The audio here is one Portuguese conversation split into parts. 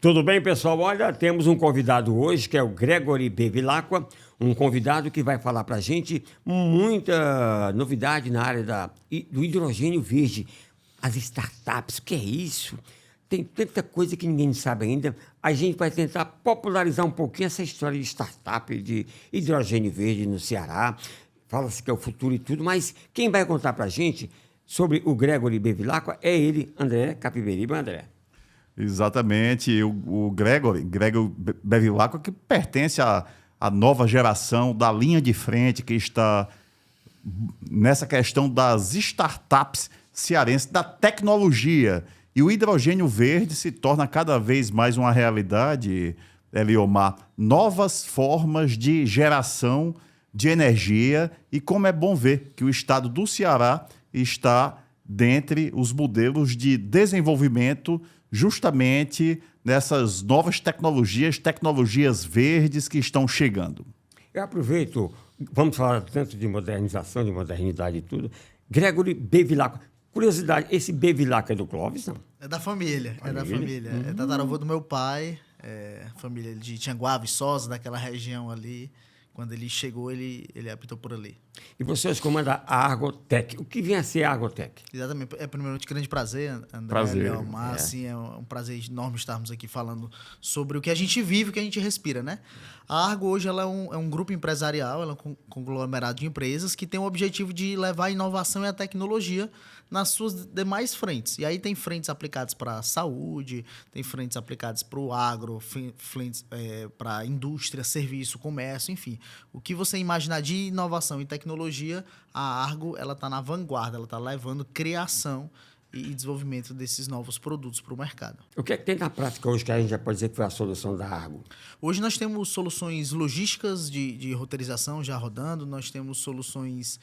Tudo bem, pessoal? Olha, temos um convidado hoje, que é o Gregory Bevilacqua, um convidado que vai falar para a gente muita novidade na área do hidrogênio verde. As startups, o que é isso? Tem tanta coisa que ninguém sabe ainda. A gente vai tentar popularizar um pouquinho essa história de startup, de hidrogênio verde no Ceará. Fala-se que é o futuro e tudo, mas quem vai contar para a gente sobre o Gregory Bevilacqua é ele, André Capiberibe. André. Exatamente, o Gregory Bevilacqua, que pertence à nova geração da linha de frente, que está nessa questão das startups cearenses, da tecnologia. E o hidrogênio verde se torna cada vez mais uma realidade, Eliomar. Novas formas de geração de energia, e como é bom ver que o estado do Ceará está dentre os modelos de desenvolvimento justamente nessas novas tecnologias verdes que estão chegando. Eu aproveito, vamos falar tanto de modernização, de modernidade e tudo. Gregory Bevilacqua. Curiosidade, esse Bevilacqua é do Clóvis, não? É da família, é da família. É tataravô do meu pai, família de Tianguá, Viçosa, daquela região ali. Quando ele chegou, ele habitou por ali. E você hoje comanda a Argotec. O que vem a ser a Argotec? Exatamente. É primeiramente grande prazer, André. Prazer. Leomar, assim, é um prazer enorme estarmos aqui falando sobre o que a gente vive, o que a gente respira, né? A Argo hoje ela é um grupo empresarial, ela é um conglomerado de empresas que tem o objetivo de levar a inovação e a tecnologia nas suas demais frentes. E aí tem frentes aplicadas para a saúde, tem frentes aplicadas para o agro, frentes para a indústria, serviço, comércio, enfim. O que você imaginar de inovação e tecnologia, a Argo ela está na vanguarda, ela está levando criação e desenvolvimento desses novos produtos para o mercado. O que é que tem na prática hoje que a gente já pode dizer que foi a solução da Argo? Hoje nós temos soluções logísticas de roteirização já rodando, nós temos soluções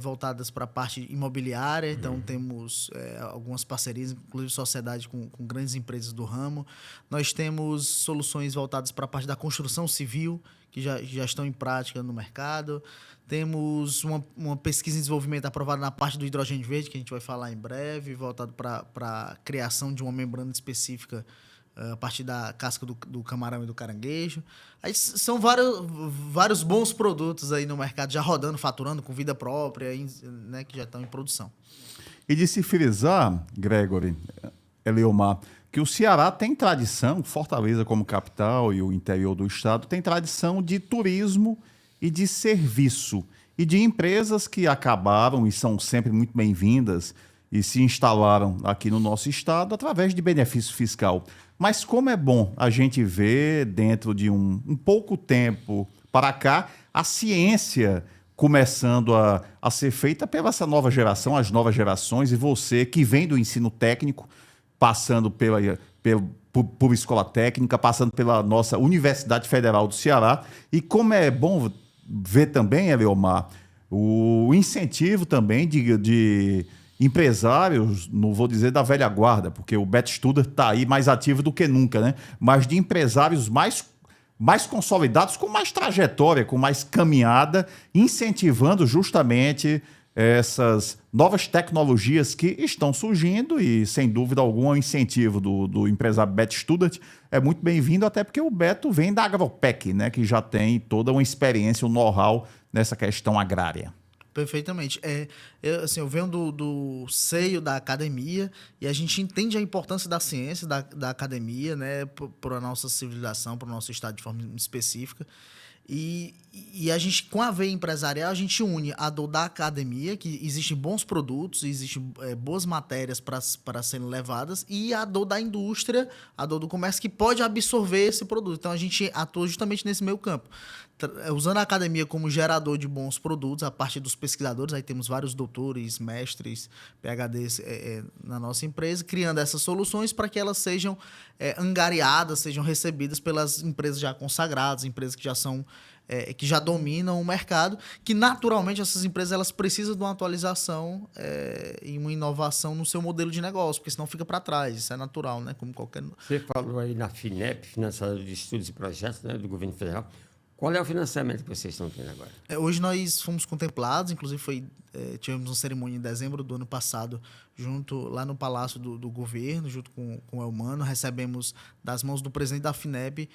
voltadas para a parte imobiliária, então temos algumas parcerias, inclusive sociedade com grandes empresas do ramo. Nós temos soluções voltadas para a parte da construção civil, que já estão em prática no mercado. Temos uma pesquisa em desenvolvimento aprovada na parte do hidrogênio verde, que a gente vai falar em breve, voltado para a criação de uma membrana específica a partir da casca do camarão e do caranguejo. Aí são vários bons produtos aí no mercado, já rodando, faturando com vida própria, né, que já estão em produção. E de se frisar, Gregory, Eliomar, que o Ceará tem tradição, Fortaleza como capital e o interior do estado, tem tradição de turismo e de serviço, e de empresas que acabaram e são sempre muito bem-vindas e se instalaram aqui no nosso estado através de benefício fiscal. Mas como é bom a gente ver, dentro de um pouco tempo para cá, a ciência começando a ser feita pela essa nova geração, as novas gerações, e você que vem do ensino técnico, passando por escola técnica, passando pela nossa Universidade Federal do Ceará. E como é bom ver também, Eliomar, o incentivo também de empresários, não vou dizer da velha guarda, porque o Beto Studer está aí mais ativo do que nunca, né? Mas de empresários mais consolidados, com mais trajetória, com mais caminhada, incentivando justamente essas novas tecnologias que estão surgindo, e, sem dúvida alguma, o incentivo do empresário Beto Studer é muito bem-vindo, até porque o Beto vem da Agropec, né, que já tem toda uma experiência, um know-how nessa questão agrária. Perfeitamente. Eu venho do seio da academia e a gente entende a importância da ciência, da academia, né, para a nossa civilização, para o nosso estado de forma específica. E a gente, com a veia empresarial, a gente une a dor da academia, que existem bons produtos, existem boas matérias para serem levadas, e a dor da indústria, a dor do comércio, que pode absorver esse produto. Então, a gente atua justamente nesse meio campo. Usando a academia como gerador de bons produtos, a partir dos pesquisadores, aí temos vários doutores, mestres, PhDs na nossa empresa, criando essas soluções para que elas sejam angariadas, sejam recebidas pelas empresas já consagradas, empresas que já são que já dominam o mercado, que naturalmente essas empresas elas precisam de uma atualização e uma inovação no seu modelo de negócio, porque senão fica para trás, isso é natural, né? Como qualquer... Você falou aí na FINEP, Financiadora de Estudos e Projetos, né, do Governo Federal. Qual é o financiamento que vocês estão tendo agora? Hoje nós fomos contemplados, inclusive tivemos uma cerimônia em dezembro do ano passado, lá no Palácio do Governo, junto com o Elmano. Recebemos das mãos do presidente da FINEP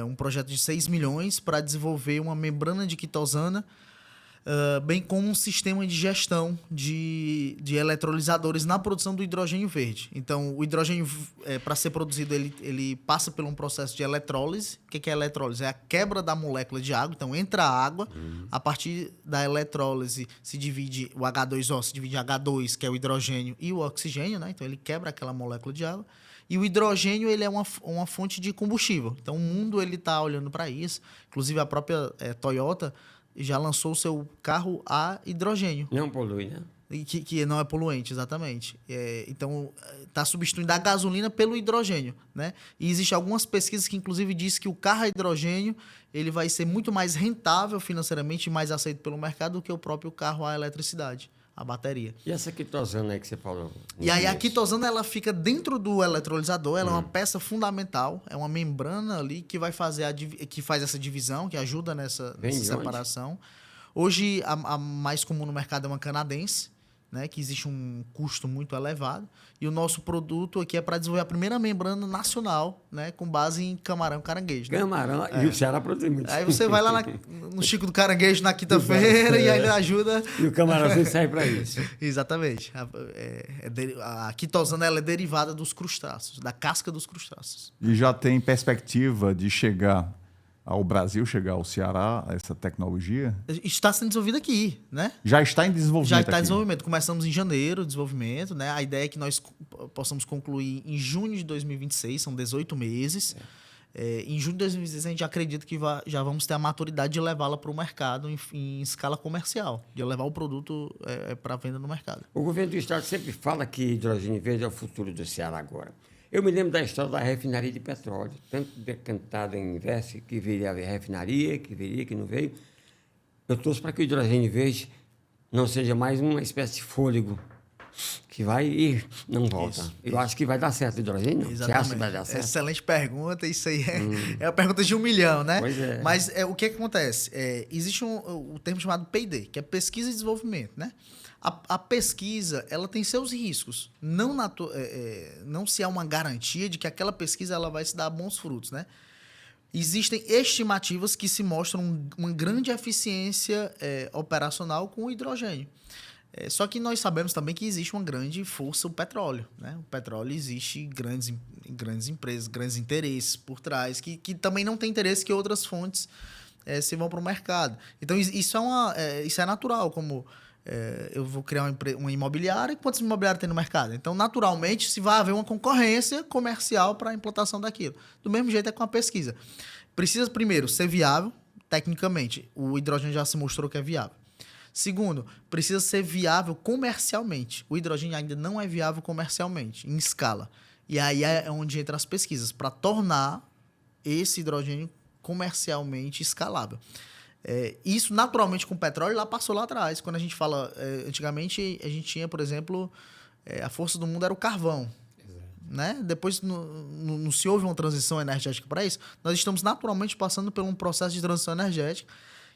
um projeto de 6 milhões para desenvolver uma membrana de quitosana, bem como um sistema de gestão de eletrolisadores na produção do hidrogênio verde. Então, o hidrogênio, para ser produzido, ele passa por um processo de eletrólise. O que é eletrólise? É a quebra da molécula de água. Então, entra a água, a partir da eletrólise se divide o H2O, se divide H2, que é o hidrogênio, e o oxigênio, né? Então, ele quebra aquela molécula de água. E o hidrogênio ele é uma fonte de combustível. Então, o mundo está olhando para isso. Inclusive, a própria Toyota já lançou o seu carro a hidrogênio. Não polui, né? Que não é poluente, exatamente. Então, está substituindo a gasolina pelo hidrogênio, né? E existem algumas pesquisas que, inclusive, dizem que o carro a hidrogênio ele vai ser muito mais rentável financeiramente e mais aceito pelo mercado do que o próprio carro a eletricidade, a bateria. E essa quitosana aí que você falou? E aí a quitosana ela fica dentro do eletrolisador, ela é uma peça fundamental, é uma membrana ali que vai fazer que faz essa divisão, que ajuda nessa separação. Hoje a mais comum no mercado é uma canadense, né, que existe um custo muito elevado. E o nosso produto aqui é para desenvolver a primeira membrana nacional, né, com base em camarão e caranguejo. Né? Camarão, e o Ceará produz muito. Aí você vai lá no Chico do Caranguejo na quinta-feira e ainda ajuda. E o camarão serve para isso. Exatamente. A quitosana ela é derivada dos crustáceos, da casca dos crustáceos. E já tem perspectiva de chegar ao Brasil, chegar ao Ceará, essa tecnologia? Está sendo desenvolvida aqui, né? Já está em desenvolvimento. Já está em aqui. desenvolvimento. Começamos em janeiro o desenvolvimento, né? A ideia é que nós possamos concluir em junho de 2026, são 18 meses. Em junho de 2026, a gente acredita que já vamos ter a maturidade de levá-la para o mercado em escala comercial, de levar o produto para venda no mercado. O governo do estado sempre fala que hidrogênio verde é o futuro do Ceará agora. Eu me lembro da história da refinaria de petróleo, tanto decantada em verso que viria a refinaria, que viria, que não veio. Eu torço para que o hidrogênio verde não seja mais uma espécie de fôlego que vai e não volta. Eu acho que vai dar certo o hidrogênio. Exatamente. Você acha que vai dar certo? Excelente pergunta. Isso aí é a pergunta de 1 milhão, né? Pois é. Mas o que acontece? Existe um termo chamado P&D, que é pesquisa e desenvolvimento, né? A pesquisa, ela tem seus riscos. Não se há uma garantia de que aquela pesquisa ela vai se dar bons frutos, né? Existem estimativas que se mostram uma grande eficiência operacional com o hidrogênio. Só que nós sabemos também que existe uma grande força, o petróleo, né? O petróleo existe grandes empresas, grandes interesses por trás, que também não tem interesse que outras fontes se vão para o mercado. Então, isso é natural, como... eu vou criar uma imobiliária, e quantos imobiliários tem no mercado? Então, naturalmente, se vai haver uma concorrência comercial para a implantação daquilo. Do mesmo jeito é com a pesquisa. Precisa, primeiro, ser viável tecnicamente. O hidrogênio já se mostrou que é viável. Segundo, precisa ser viável comercialmente. O hidrogênio ainda não é viável comercialmente, em escala. E aí é onde entram as pesquisas, para tornar esse hidrogênio comercialmente escalável. Isso, naturalmente, com o petróleo, passou lá atrás. Quando a gente fala... antigamente, a gente tinha, por exemplo... a força do mundo era o carvão. Né? Depois, não se houve uma transição energética para isso. Nós estamos, naturalmente, passando por um processo de transição energética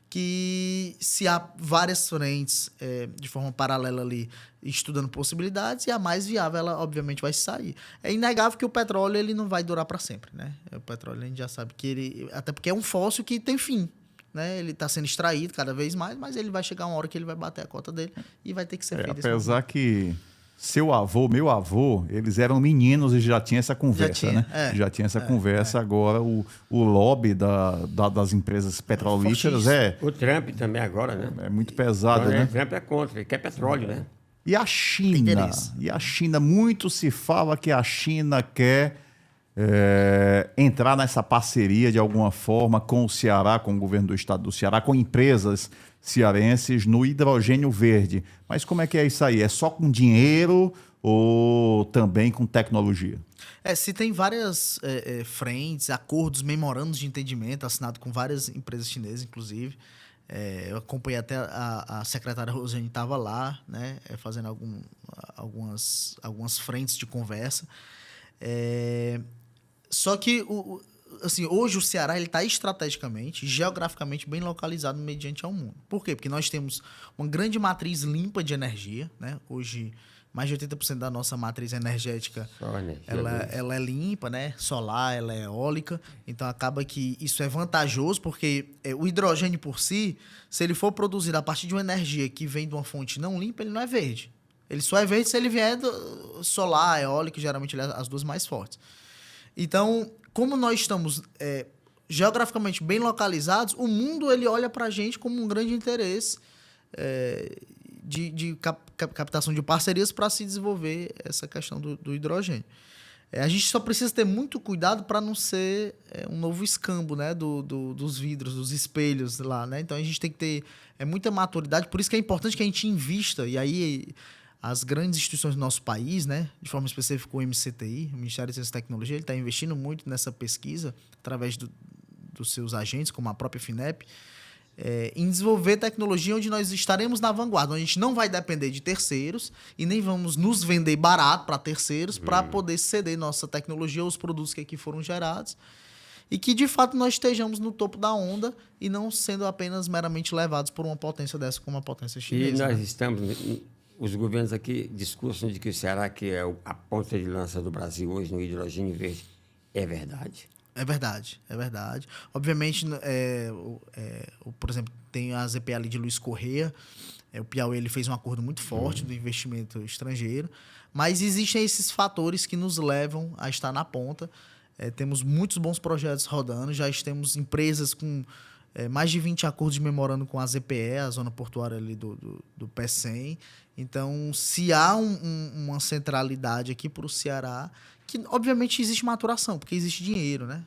que, se há várias frentes de forma paralela ali, estudando possibilidades, e a mais viável, ela, obviamente, vai sair. É inegável que o petróleo ele não vai durar para sempre. Né? O petróleo, a gente já sabe que ele... Até porque é um fóssil que tem fim. Né? Ele está sendo extraído cada vez mais, mas ele vai chegar uma hora que ele vai bater a cota dele e vai ter que ser feito. Apesar que seu avô, meu avô, eles eram meninos e já tinha essa conversa, né? Já tinha essa conversa. Agora o lobby das empresas petrolíferas O Trump também agora, né? É muito pesado, agora, né? O Trump é contra, ele quer petróleo, né? E a China? Muito se fala que a China quer... entrar nessa parceria de alguma forma com o Ceará, com o governo do estado do Ceará, com empresas cearenses no hidrogênio verde. Mas como é que é isso aí? É só com dinheiro ou também com tecnologia? Se tem várias frentes, acordos, memorandos de entendimento assinado com várias empresas chinesas, inclusive. Eu acompanhei até a secretária Rosane estava lá, né, fazendo algumas frentes de conversa. Só que assim, hoje o Ceará está estrategicamente, geograficamente bem localizado mediante ao mundo. Por quê? Porque nós temos uma grande matriz limpa de energia, né? Hoje, mais de 80% da nossa matriz energética, Só energia ela é limpa, né? Solar, ela é eólica. Então, acaba que isso é vantajoso, porque o hidrogênio por si, se ele for produzido a partir de uma energia que vem de uma fonte não limpa, ele não é verde. Ele só é verde se ele vier do solar, eólico, geralmente ele é as duas mais fortes. Então, como nós estamos geograficamente bem localizados, o mundo ele olha para a gente como um grande interesse de captação de parcerias para se desenvolver essa questão do hidrogênio. A gente só precisa ter muito cuidado para não ser um novo escambo, né, dos vidros, dos espelhos lá, né? Então a gente tem que ter muita maturidade, por isso que é importante que a gente invista, e aí as grandes instituições do nosso país, né, de forma específica o MCTI, o Ministério de Ciência e Tecnologia, ele está investindo muito nessa pesquisa, através dos seus agentes, como a própria FINEP, em desenvolver tecnologia onde nós estaremos na vanguarda, onde a gente não vai depender de terceiros e nem vamos nos vender barato para terceiros para poder ceder nossa tecnologia aos produtos que aqui foram gerados e que, de fato, nós estejamos no topo da onda e não sendo apenas meramente levados por uma potência dessa como a potência chinesa. E nós né? estamos... Os governos aqui discursam de que o Ceará, que é a ponta de lança do Brasil hoje no hidrogênio verde, é verdade? É verdade, é verdade. Obviamente, por exemplo, tem a ZP ali de Luiz Correia, o Piauí ele fez um acordo muito forte do investimento estrangeiro, mas existem esses fatores que nos levam a estar na ponta. Temos muitos bons projetos rodando, já temos empresas com mais de 20 acordos de memorando com a ZPE, a zona portuária ali do PE100. Então, se há uma centralidade aqui para o Ceará, que obviamente existe maturação, porque existe dinheiro, né?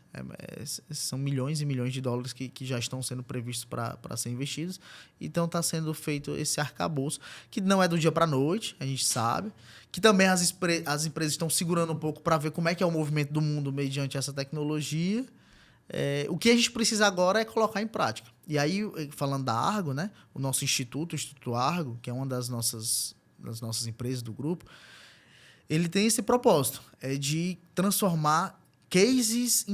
São milhões e milhões de dólares que já estão sendo previstos para ser investidos. Então, está sendo feito esse arcabouço, que não é do dia para a noite, a gente sabe, que também as empresas estão segurando um pouco para ver como é que é o movimento do mundo mediante essa tecnologia. O que a gente precisa agora é colocar em prática. E aí, falando da Argo, né, o nosso instituto, o Instituto Argo, que é uma das nossas empresas do grupo, ele tem esse propósito, de transformar cases,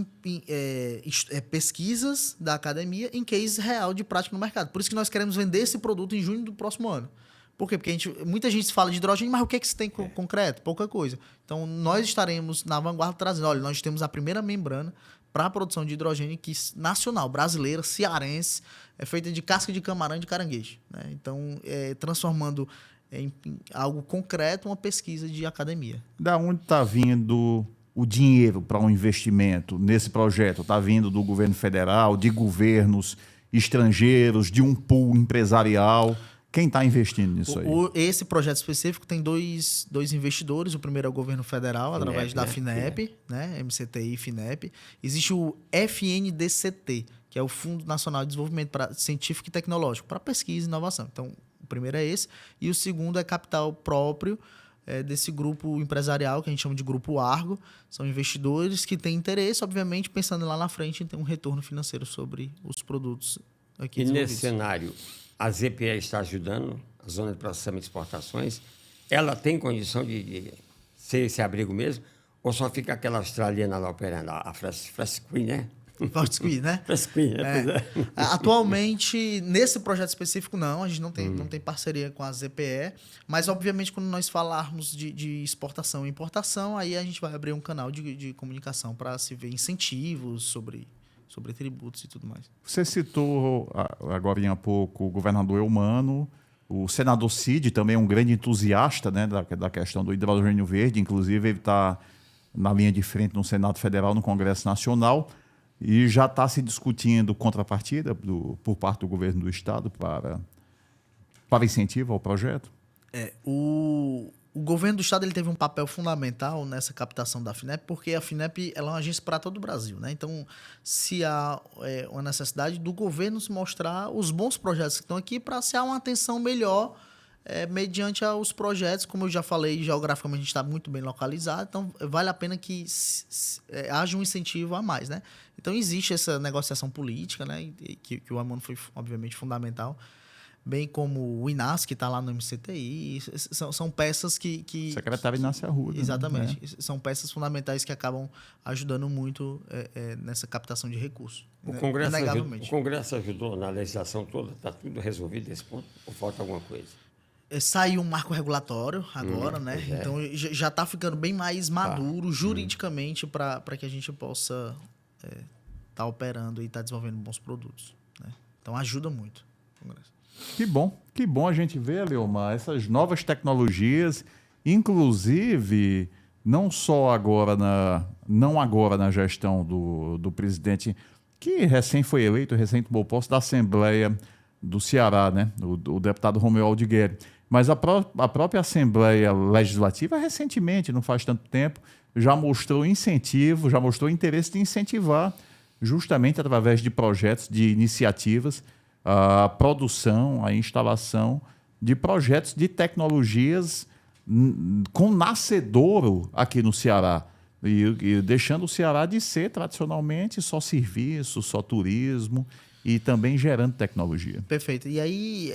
pesquisas da academia em cases real de prática no mercado. Por isso que nós queremos vender esse produto em junho do próximo ano. Por quê? Porque muita gente fala de hidrogênio, mas o que você tem concreto? Pouca coisa. Então, nós estaremos na vanguarda trazendo, olha, nós temos a primeira membrana para a produção de hidrogênio nacional, brasileira, cearense, feita de casca de camarão e de caranguejo. Né? Então, transformando em algo concreto uma pesquisa de academia. Da onde está vindo o dinheiro para um investimento nesse projeto? Está vindo do governo federal, de governos estrangeiros, de um pool empresarial? Quem está investindo nisso aí? Esse projeto específico tem dois investidores. O primeiro é o governo federal, FINEP, através da FINEP, né? MCTI e FINEP. Existe o FNDCT, que é o Fundo Nacional de Desenvolvimento Científico e Tecnológico, para pesquisa e inovação. Então, o primeiro é esse. E o segundo é capital próprio desse grupo empresarial, que a gente chama de Grupo Argo. São investidores que têm interesse, obviamente, pensando lá na frente em ter um retorno financeiro sobre os produtos aqui E desenvolvidos. nesse cenário, a ZPE está ajudando a Zona de Processamento de Exportações? Ela tem condição de ser esse abrigo mesmo? Ou só fica aquela australiana lá operando, a Fresqueen, né? Fortescue, né? Fresqueen, pois é. Atualmente, nesse projeto específico, não. A gente não tem parceria com a ZPE. Mas, obviamente, quando nós falarmos de exportação e importação, aí a gente vai abrir um canal de comunicação para se ver incentivos sobre tributos e tudo mais. Você citou agora há pouco o governador Eumano, o senador Cid, também um grande entusiasta, né, da questão do hidrogênio verde. Inclusive, ele está na linha de frente no Senado Federal, no Congresso Nacional. E já está se discutindo contrapartida por parte do governo do Estado para incentivo ao projeto? O governo do Estado ele teve um papel fundamental nessa captação da FINEP, porque a FINEP ela é uma agência para todo o Brasil. Né? Então, se há uma necessidade do governo se mostrar os bons projetos que estão aqui para se há uma atenção melhor mediante aos projetos, como eu já falei, geograficamente a gente está muito bem localizado, então vale a pena que haja um incentivo a mais, né? Então existe essa negociação política, né? Que o Eumano foi, obviamente, fundamental, bem como o Inácio, que está lá no MCTI. São peças que Secretário Inácio Arruda. exatamente. Né? São peças fundamentais que acabam ajudando muito nessa captação de recursos. O né? Congresso, Inegavelmente. o Congresso ajudou na legislação toda? Está tudo resolvido nesse ponto? Ou falta alguma coisa? Saiu um marco regulatório agora, né? Pois é. Então já está ficando bem mais maduro juridicamente para que a gente possa estar operando e estar desenvolvendo bons produtos. Né? Então ajuda muito o Congresso. Que bom a gente ver, Leomar, essas novas tecnologias, inclusive, não só agora não agora na gestão do presidente, que recém foi eleito, recém tomou posse da Assembleia do Ceará, né? O deputado Romeu Aldigueri. Mas a própria Assembleia Legislativa, recentemente, não faz tanto tempo, já mostrou incentivo, já mostrou interesse de incentivar, justamente através de projetos, de iniciativas, a produção, a instalação de projetos de tecnologias com nascedouro aqui no Ceará. E deixando o Ceará de ser, tradicionalmente, só serviço, só turismo e também gerando tecnologia. Perfeito. E aí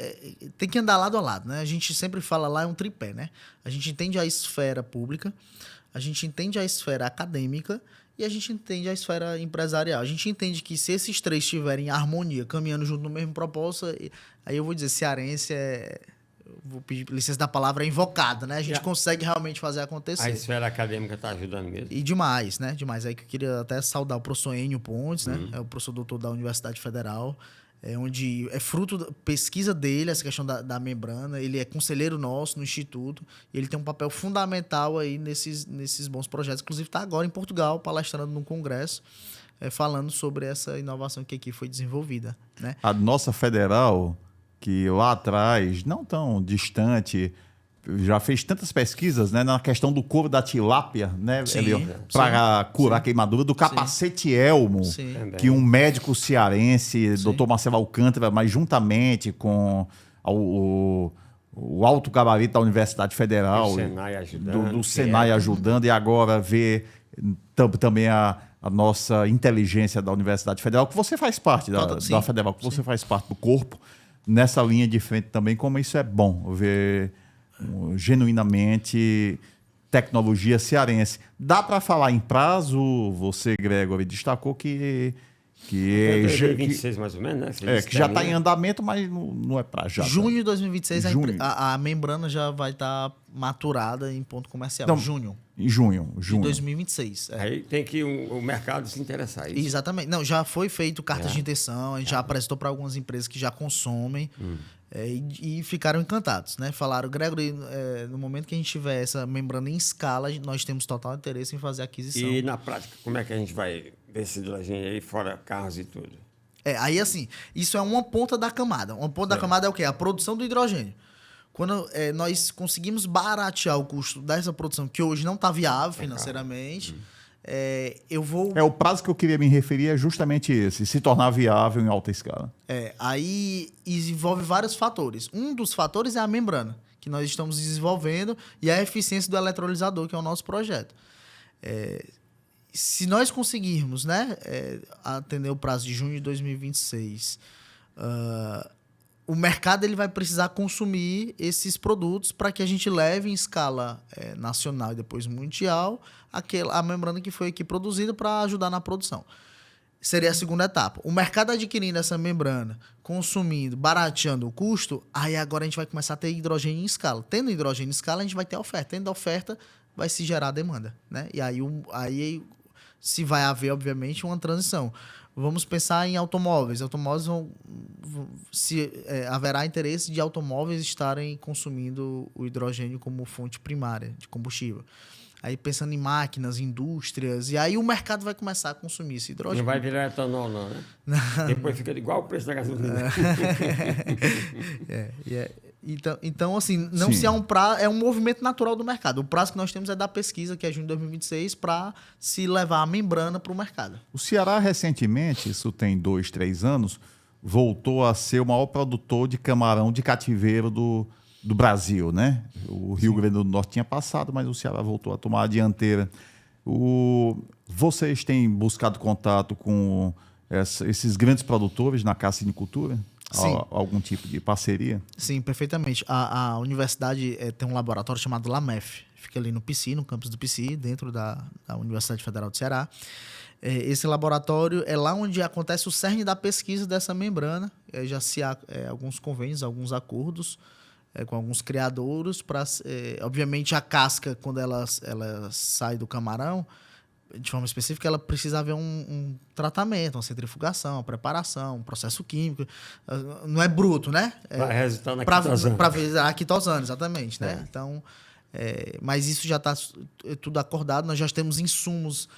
tem que andar lado a lado, né? A gente sempre fala lá, é um tripé, né? A gente entende a esfera pública, a gente entende a esfera acadêmica e a gente entende a esfera empresarial. A gente entende que se esses três estiverem em harmonia, caminhando junto no mesmo propósito, aí eu vou dizer, cearense vou pedir licença da palavra, é invocado, né? A gente consegue realmente fazer acontecer. A esfera acadêmica está ajudando mesmo. E demais, né? Demais. Aí que eu queria até saudar o professor Enio Pontes, né? É o professor doutor da Universidade Federal, onde é fruto da pesquisa dele, essa questão da membrana. Ele é conselheiro nosso no Instituto e ele tem um papel fundamental aí nesses bons projetos. Inclusive está agora em Portugal, palestrando num congresso, falando sobre essa inovação que aqui foi desenvolvida, né? A nossa federal, que lá atrás, não tão distante, já fez tantas pesquisas, né, na questão do couro da tilápia, né, para curar a queimadura, do capacete elmo, que um médico cearense, Dr. Marcelo Alcântara, mas juntamente com o alto gabarito da Universidade Federal, do Senai ajudando, do Senai ajudando, e agora ver também a nossa inteligência da Universidade Federal, que você faz parte da Federal, que você faz parte do corpo, nessa linha de frente também, como isso é bom, ver genuinamente tecnologia cearense. Dá para falar em prazo? Você, Gregory, destacou que 2026 mais ou menos, né? Que já está em andamento, mas não é para já. Junho de 2026, a membrana já vai estar maturada em ponto comercial. Então, junho. Em junho. De 2026. Aí tem que o mercado se interessar. Isso. Exatamente. Não, já foi feito cartas de intenção, a gente já apresentou para algumas empresas que já consomem e ficaram encantados, né? Falaram, Gregory, no momento que a gente tiver essa membrana em escala, nós temos total interesse em fazer a aquisição. E na prática, como é que a gente vai ver esse hidrogênio aí, fora carros e tudo? Aí assim, isso é uma ponta da camada. Uma ponta da camada é o quê? A produção do hidrogênio. Quando nós conseguimos baratear o custo dessa produção, que hoje não está viável financeiramente, eu vou... O prazo que eu queria me referir é justamente esse, se tornar viável em alta escala. Aí envolve vários fatores. Um dos fatores é a membrana, que nós estamos desenvolvendo, e a eficiência do eletrolisador, que é o nosso projeto. Se nós conseguirmos, né, atender o prazo de junho de 2026, o mercado ele vai precisar consumir esses produtos para que a gente leve em escala nacional e depois mundial a membrana que foi aqui produzida para ajudar na produção. Seria a segunda etapa. O mercado adquirindo essa membrana, consumindo, barateando o custo, aí agora a gente vai começar a ter hidrogênio em escala. Tendo hidrogênio em escala, a gente vai ter a oferta. Tendo a oferta, vai se gerar a demanda, né? E aí se vai haver, obviamente, uma transição. Vamos pensar em automóveis. Automóveis haverá interesse de automóveis estarem consumindo o hidrogênio como fonte primária de combustível. Aí pensando em máquinas, indústrias, e aí o mercado vai começar a consumir esse hidrogênio. Não vai virar etanol, não, né? Depois fica igual o preço da gasolina. Então, assim, não se há um prazo, é um movimento natural do mercado. O prazo que nós temos é da pesquisa, que é junho de 2026, para se levar a membrana para o mercado. O Ceará, recentemente, isso tem 2, 3 anos, voltou a ser o maior produtor de camarão de cativeiro do Brasil, né? O Rio Grande do Norte tinha passado, mas o Ceará voltou a tomar a dianteira. Vocês têm buscado contato com esses grandes produtores na cassinicultura? Sim. Algum tipo de parceria? Sim, perfeitamente. A universidade tem um laboratório chamado LAMEF. Fica ali no PC, no campus do PC, dentro da Universidade Federal do Ceará. Esse laboratório é lá onde acontece o cerne da pesquisa dessa membrana. Já se há alguns convênios, alguns acordos com alguns criadouros. Obviamente, a casca, quando ela sai do camarão, de forma específica, ela precisa haver um tratamento, uma centrifugação, uma preparação, um processo químico. Não é bruto, né? Para resultar na quitosana. Para ver a quitosana, exatamente, né? Então, mas isso já está tudo acordado. Nós já temos insumos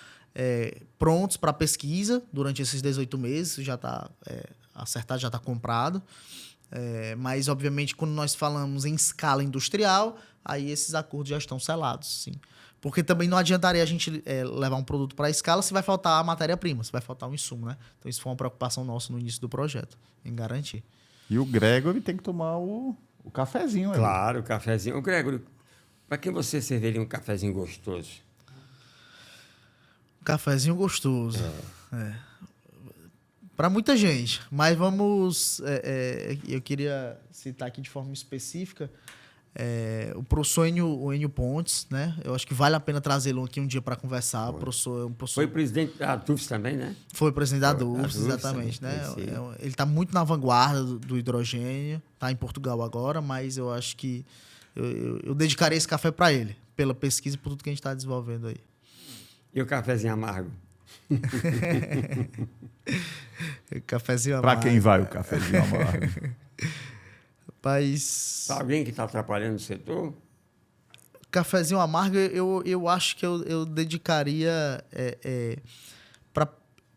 prontos para pesquisa durante esses 18 meses. Isso já está acertado, já está comprado. Mas, obviamente, quando nós falamos em escala industrial, aí esses acordos já estão selados, sim. Porque também não adiantaria a gente levar um produto para a escala se vai faltar a matéria-prima, se vai faltar um insumo, né? Então, isso foi uma preocupação nossa no início do projeto, em garantir. E o Gregory tem que tomar o cafezinho. Claro, o cafezinho. Ô, Gregory, para quem você serviria um cafezinho gostoso? Um cafezinho gostoso. Para muita gente, mas vamos... eu queria citar aqui de forma específica o professor Enio Pontes, né? Eu acho que vale a pena trazê-lo aqui um dia para conversar. O professor... Foi presidente da TUFS também, né? Foi presidente da TUFS, exatamente. Né? Ele está muito na vanguarda do hidrogênio, está em Portugal agora, mas eu acho que eu dedicarei esse café para ele, pela pesquisa e por tudo que a gente está desenvolvendo aí. E o cafezinho amargo? Cafezinho amargo. Para quem vai o cafezinho amargo? Rapaz... Para alguém que está atrapalhando o setor? Cafezinho amargo, eu acho que eu dedicaria para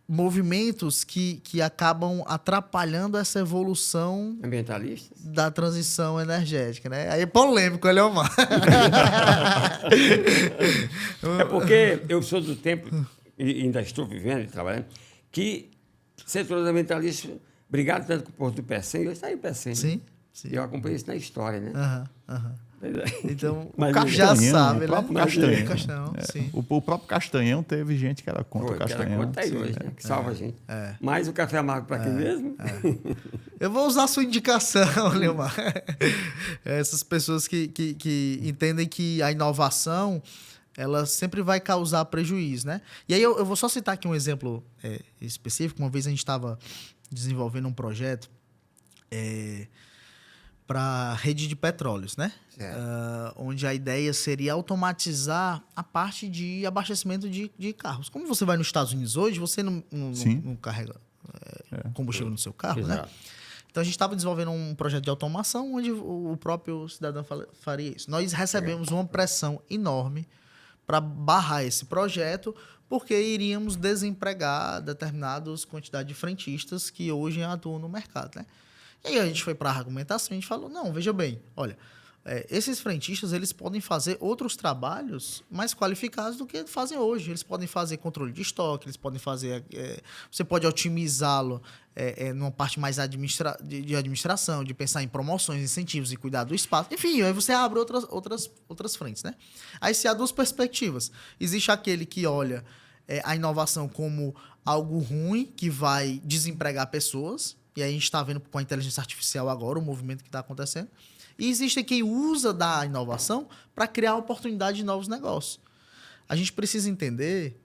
movimentos que acabam atrapalhando essa evolução ambientalistas da transição energética, né? Aí é polêmico, Eliomar. É porque eu sou do tempo, e ainda estou vivendo e trabalhando, que setores ambientalistas brigaram tanto com o Porto do Pecém, e hoje está aí o Pecém. Sim. Né? Eu acompanhei isso na história, né? Então, já sabe, o próprio né? Castanhão. Sim. O próprio Castanhão teve gente que era contra o Castanhão. Que era contra aí hoje, né? Que salva a gente. Mas o café amargo para quem mesmo? Eu vou usar a sua indicação, Leomar. Essas pessoas que entendem que a inovação ela sempre vai causar prejuízo, né? E aí eu vou só citar aqui um exemplo específico. Uma vez a gente estava desenvolvendo um projeto para rede de petróleos, né? Onde a ideia seria automatizar a parte de abastecimento de carros. Como você vai nos Estados Unidos hoje, você não carrega combustível no seu carro, né? Então, a gente estava desenvolvendo um projeto de automação onde o próprio cidadão faria isso. Nós recebemos uma pressão enorme para barrar esse projeto, porque iríamos desempregar determinadas quantidades de frentistas que hoje atuam no mercado, né? E aí a gente foi para a argumentação, a gente falou, não, veja bem, olha, esses frentistas, eles podem fazer outros trabalhos mais qualificados do que fazem hoje. Eles podem fazer controle de estoque, eles podem fazer... você pode otimizá-lo numa parte mais de administração, de pensar em promoções, incentivos e cuidar do espaço. Enfim, aí você abre outras frentes, né? Aí se há duas perspectivas. Existe aquele que olha a inovação como algo ruim, que vai desempregar pessoas, e aí a gente está vendo com a inteligência artificial agora o movimento que está acontecendo. E existe quem usa da inovação para criar oportunidade de novos negócios. A gente precisa entender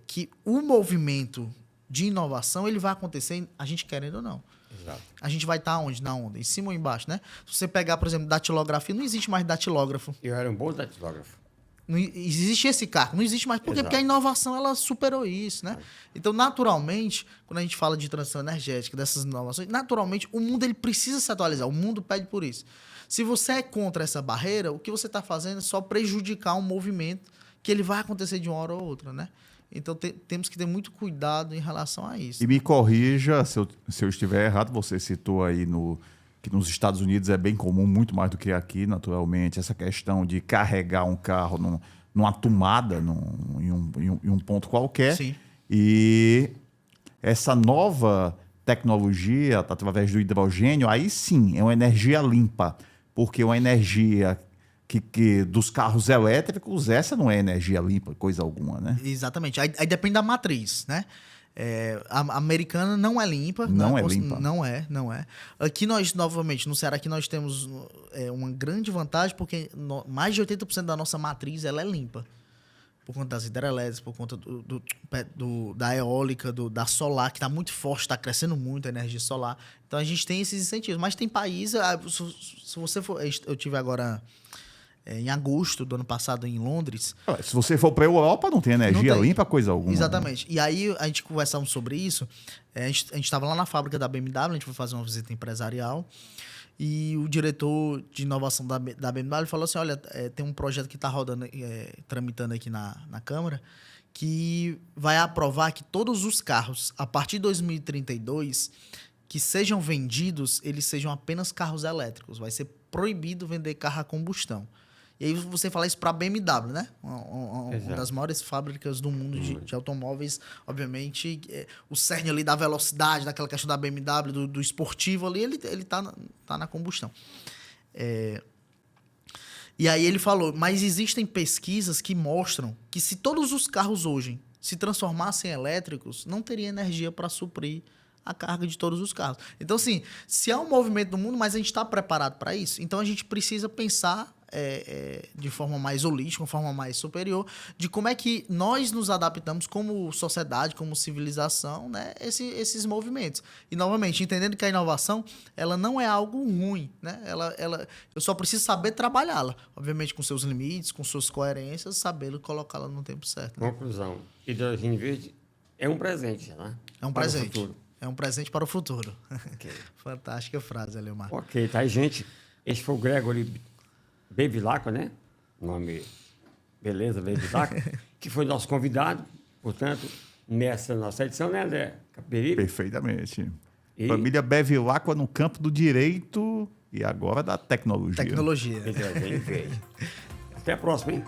que o movimento de inovação ele vai acontecer, a gente querendo ou não. Exato. A gente vai estar onde? Na onda? Em cima ou embaixo, né? Se você pegar, por exemplo, datilografia, não existe mais datilógrafo. Eu era um bom datilógrafo. Não existe esse cargo, não existe mais. Por quê? Porque a inovação ela superou isso, né? Então, naturalmente, quando a gente fala de transição energética, dessas inovações, naturalmente, o mundo ele precisa se atualizar. O mundo pede por isso. Se você é contra essa barreira, o que você está fazendo é só prejudicar um movimento que ele vai acontecer de uma hora ou outra, né? Então, temos que ter muito cuidado em relação a isso. E me corrija se eu estiver errado, você citou aí que nos Estados Unidos é bem comum, muito mais do que aqui, naturalmente, essa questão de carregar um carro numa tomada, em um ponto qualquer. Sim. E essa nova tecnologia, através do hidrogênio, aí sim, é uma energia limpa, porque uma energia que dos carros elétricos, essa não é energia limpa, coisa alguma, né? Exatamente. Aí depende da matriz, né? A americana não é limpa. Não é limpa. Não é. Aqui nós, novamente, no Ceará, aqui nós temos uma grande vantagem, porque mais de 80% da nossa matriz ela é limpa. Por conta das hidrelétricas, por conta da eólica, da solar, que está muito forte, está crescendo muito a energia solar. Então, a gente tem esses incentivos. Mas tem países... Se você for... Eu tive agora... em agosto do ano passado, em Londres. Se você for para a Europa, não tem energia limpa, coisa alguma. Exatamente. E aí, a gente conversava sobre isso. A gente estava lá na fábrica da BMW, a gente foi fazer uma visita empresarial. E o diretor de inovação da BMW falou assim, olha, tem um projeto que está rodando, tramitando aqui na Câmara, que vai aprovar que todos os carros, a partir de 2032, que sejam vendidos, eles sejam apenas carros elétricos. Vai ser proibido vender carro a combustão. E aí você fala isso para a BMW, né? Uma das maiores fábricas do mundo de automóveis. Obviamente, o cerne ali da velocidade, daquela questão da BMW, do esportivo ali, ele tá na combustão. E aí ele falou, mas existem pesquisas que mostram que se todos os carros hoje se transformassem em elétricos, não teria energia para suprir a carga de todos os carros. Então, assim, se há um movimento no mundo, mas a gente está preparado para isso, então a gente precisa pensar de forma mais holística, uma forma mais superior, de como é que nós nos adaptamos como sociedade, como civilização, né, esses movimentos. E, novamente, entendendo que a inovação, ela não é algo ruim, né? Eu só preciso saber trabalhá-la, obviamente com seus limites, com suas coerências, saber colocá-la no tempo certo. Né? Conclusão, hidrogênio verde é um presente, né? É um presente. É um presente para o futuro. Okay. Fantástica frase, Eliomar. Ok, tá aí, gente. Esse foi o Gregory Bevilacqua, né? Nome, beleza, Bevilacqua, que foi nosso convidado, portanto, nessa nossa edição, né, André Capiberibe? Perfeitamente. Família Bevilacqua no campo do direito e agora da tecnologia. Tecnologia. Até a próxima, hein?